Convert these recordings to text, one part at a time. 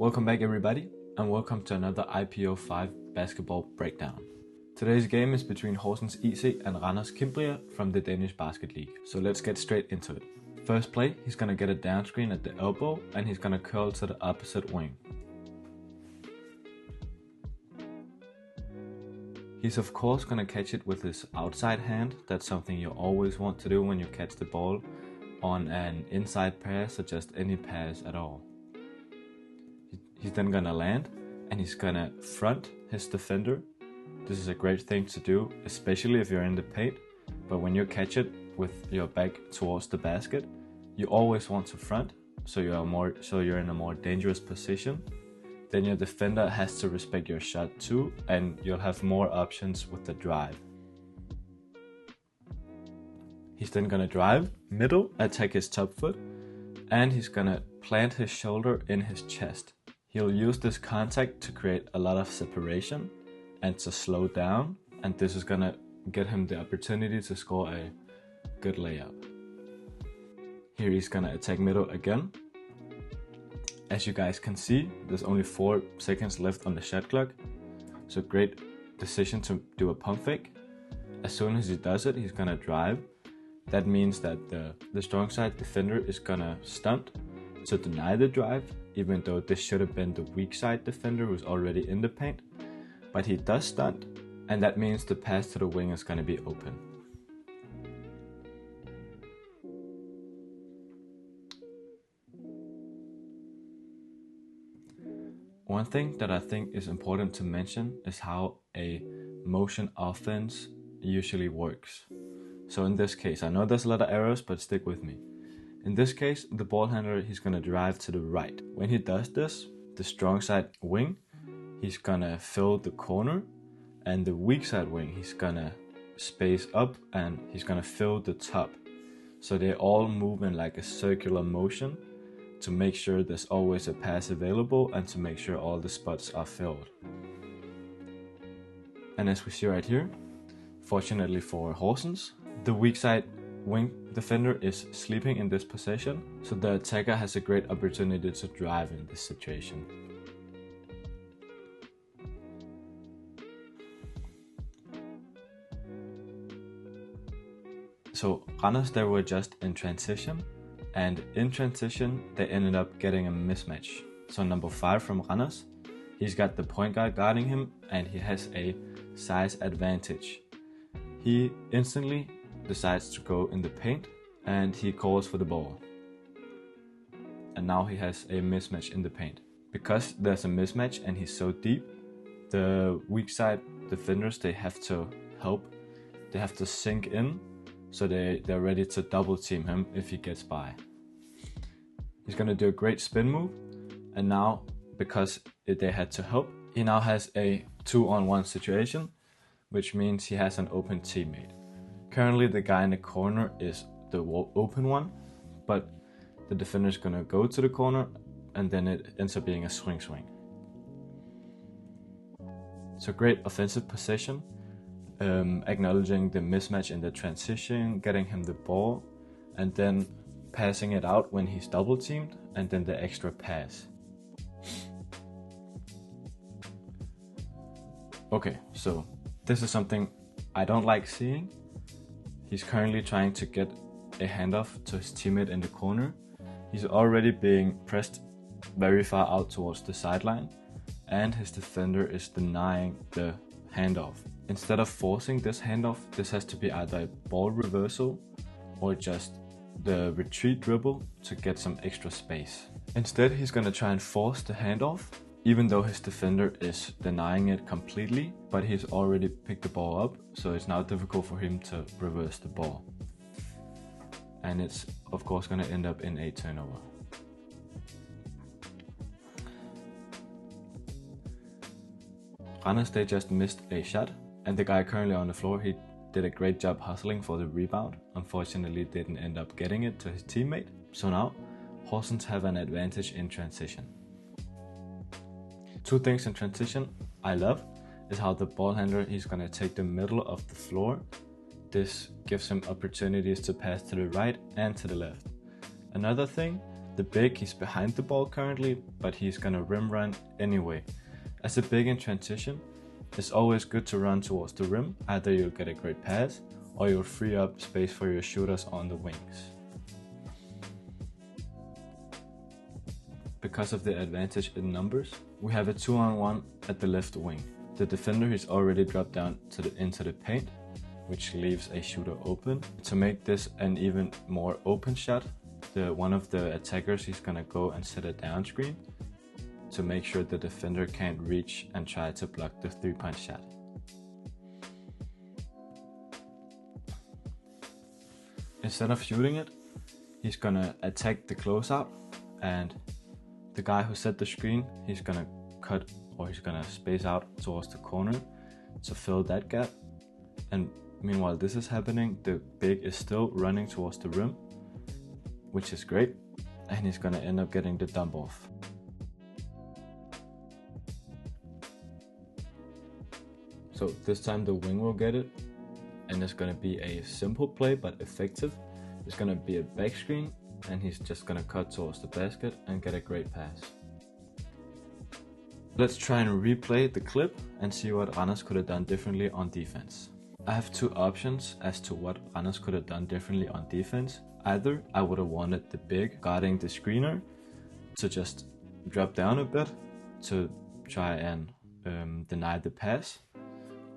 Welcome back everybody, and welcome to another IP05 basketball breakdown. Today's game is between Horsens IC and Randers Cimbria from the Danish Basket League, so let's get straight into it. First play, he's gonna get a down screen at the elbow and he's gonna curl to the opposite wing. He's of course gonna catch it with his outside hand. That's something you always want to do when you catch the ball on an inside pass or just any pass at all. He's then gonna land and he's gonna front his defender. This is a great thing to do, especially if you're in the paint, but when you catch it with your back towards the basket, you always want to front, so you're in a more dangerous position. Then your defender has to respect your shot too, and you'll have more options with the drive. He's then gonna drive, middle, attack his top foot, and he's gonna plant his shoulder in his chest. He'll use this contact to create a lot of separation and to slow down, and this is gonna get him the opportunity to score a good layup. Here he's gonna attack middle again. As you guys can see, there's only 4 seconds left on the shot clock, so great decision to do a pump fake. As soon as he does it, he's gonna drive. That means that the strong side defender is gonna stunt to deny the drive, even though this should have been the weak side defender who's already in the paint. But he does stunt, and that means the pass to the wing is gonna be open. One thing that I think is important to mention is how a motion offense usually works. So in this case, I know there's a lot of errors, but stick with me. In this case, the ball handler, he's gonna drive to the right. When he does this, the strong side wing, he's gonna fill the corner, and the weak side wing, he's gonna space up and he's gonna fill the top. So they all move in like a circular motion to make sure there's always a pass available and to make sure all the spots are filled. And as we see right here, fortunately for Horsens, the weak side wing defender is sleeping in this position, so the attacker has a great opportunity to drive in this situation. So Randers, they were just in transition, and in transition they ended up getting a mismatch. So number 5 from Randers, he's got the point guard guarding him and he has a size advantage. He instantly decides to go in the paint and he calls for the ball. And now he has a mismatch in the paint. Because there's a mismatch and he's so deep, the weak side defenders, they have to help. They have to sink in, so they're ready to double team him if he gets by. He's gonna do a great spin move, and now because they had to help, he now has a 2-on-1 situation, which means he has an open teammate. Currently the guy in the corner is the open one, but the defender's gonna go to the corner and then it ends up being a swing. So great offensive possession, acknowledging the mismatch in the transition, getting him the ball, and then passing it out when he's double teamed, and then the extra pass. Okay, so this is something I don't like seeing. He's currently trying to get a handoff to his teammate in the corner. He's already being pressed very far out towards the sideline, and his defender is denying the handoff. Instead of forcing this handoff, this has to be either a ball reversal or just the retreat dribble to get some extra space. Instead, he's gonna try and force the handoff, even though his defender is denying it completely, but he's already picked the ball up, so it's now difficult for him to reverse the ball. And it's of course gonna end up in a turnover. Randers, they just missed a shot, and the guy currently on the floor, he did a great job hustling for the rebound. Unfortunately, didn't end up getting it to his teammate. So now, Horsens have an advantage in transition. 2 things in transition I love is how the ball handler, he's gonna take the middle of the floor. This gives him opportunities to pass to the right and to the left. Another thing The big, he's behind the ball currently, but he's gonna rim run anyway. As a big in transition, it's always good to run towards the rim. Either you'll get a great pass, or you'll free up space for your shooters on the wings. Because of the advantage in numbers, we have a 2-on-1 at the left wing. The defender is already dropped down into the paint, which leaves a shooter open. To make this an even more open shot, one of the attackers is gonna go and set a down screen to make sure the defender can't reach and try to block the 3-point shot. Instead of shooting it, he's gonna attack the closeout, and the guy who set the screen, he's gonna cut, or he's gonna space out towards the corner to fill that gap. And meanwhile this is happening, the big is still running towards the rim, which is great, and he's gonna end up getting the dump off. So this time the wing will get it, and it's gonna be a simple play but effective. It's gonna be a back screen, and he's just gonna cut towards the basket and get a great pass. Let's try and replay the clip and see what Randers could have done differently on defense. I have two options as to what Randers could have done differently on defense. Either I would have wanted the big guarding the screener to just drop down a bit to try and deny the pass,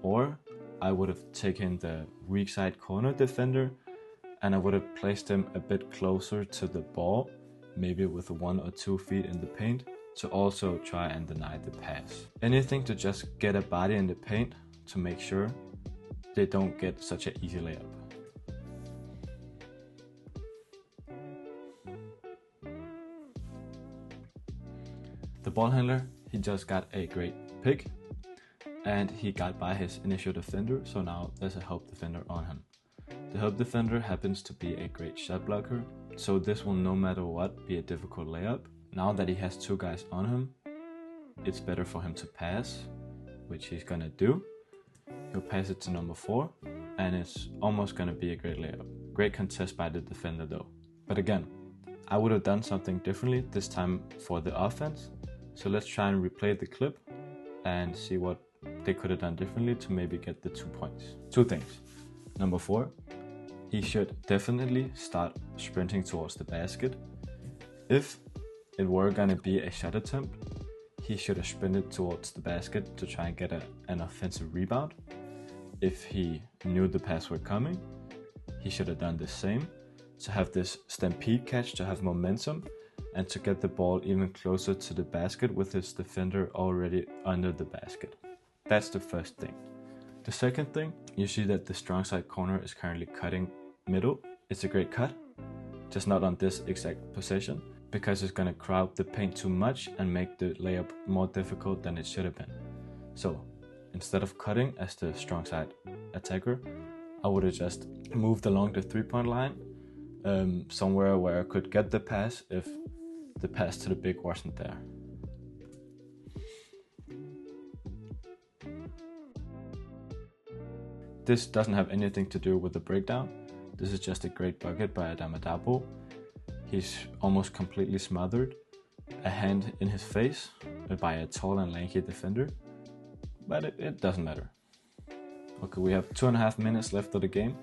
or I would have taken the weak side corner defender and I would have placed him a bit closer to the ball, maybe with 1 or 2 feet in the paint, to also try and deny the pass. Anything to just get a body in the paint to make sure they don't get such an easy layup. The ball handler, he just got a great pick, and he got by his initial defender, so now there's a help defender on him. The help defender happens to be a great shot blocker, so this will no matter what be a difficult layup. Now that he has 2 guys on him, it's better for him to pass, which he's gonna do. He'll pass it to number 4, and it's almost gonna be a great layup. Great contest by the defender though. But again, I would have done something differently this time for the offense, so let's try and replay the clip and see what they could have done differently to maybe get the 2 points. 2 things. Number 4, he should definitely start sprinting towards the basket. If it were gonna be a shot attempt, he should have sprinted towards the basket to try and get an offensive rebound. If he knew the pass were coming, he should have done the same to have this stampede catch, to have momentum, and to get the ball even closer to the basket with his defender already under the basket. That's the first thing. The second thing, you see that the strong side corner is currently cutting middle. It's a great cut, just not on this exact position, because it's going to crowd the paint too much and make the layup more difficult than it should have been. So instead of cutting as the strong side attacker, I would have just moved along the 3-point line, somewhere where I could get the pass if the pass to the big wasn't there. This doesn't have anything to do with the breakdown. This is just a great bucket by Adamadabo. He's almost completely smothered, a hand in his face by a tall and lanky defender, but it doesn't matter. Okay, we have 2.5 minutes left of the game,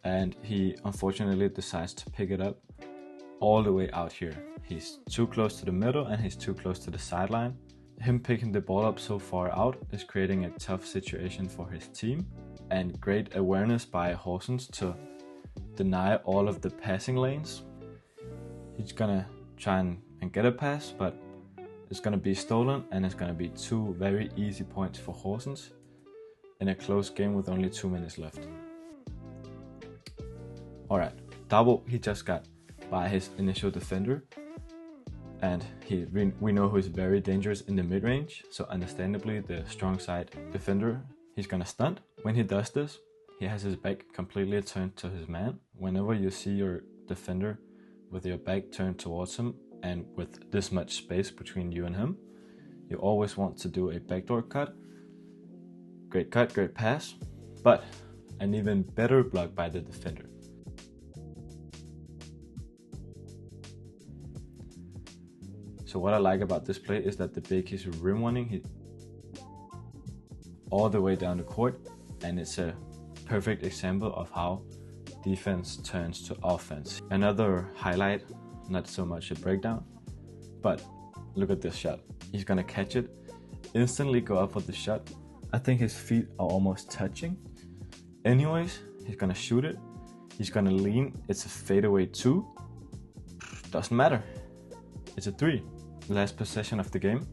and he unfortunately decides to pick it up all the way out here. He's too close to the middle and he's too close to the sideline. Him picking the ball up so far out is creating a tough situation for his team, and great awareness by Horsens to deny all of the passing lanes. He's gonna try and get a pass, but it's gonna be stolen, and it's gonna be 2 very easy points for Horsens in a close game with only 2 minutes left. Alright, Dabo, he just got by his initial defender, and we know who's very dangerous in the mid-range, so understandably the strong side defender, he's gonna stunt. When he does this, he has his back completely turned to his man. Whenever you see your defender with your back turned towards him and with this much space between you and him, you always want to do a backdoor cut. Great cut, great pass, but an even better block by the defender. So what I like about this play is that the big is rim running all the way down the court, and it's a perfect example of how defense turns to offense. Another highlight, not so much a breakdown, but look at this shot. He's gonna catch it, instantly go up for the shot. I think his feet are almost touching. Anyways, he's gonna shoot it. He's gonna lean. It's a fadeaway 2. Doesn't matter. It's a 3. Last possession of the game.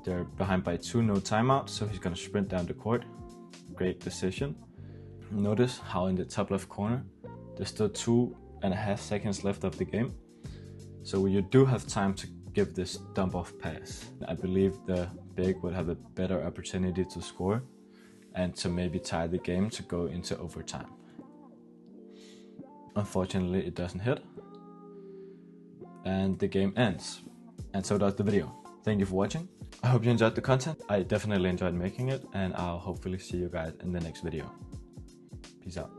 They're behind by 2, no timeout, so he's gonna sprint down the court. Great decision. Notice how in the top left corner, there's still 2.5 seconds left of the game. So you do have time to give this dump off pass. I believe the big would have a better opportunity to score and to maybe tie the game to go into overtime. Unfortunately, it doesn't hit, and the game ends, and so does the video. Thank you for watching. I hope you enjoyed the content. I definitely enjoyed making it, and I'll hopefully see you guys in the next video. Peace out.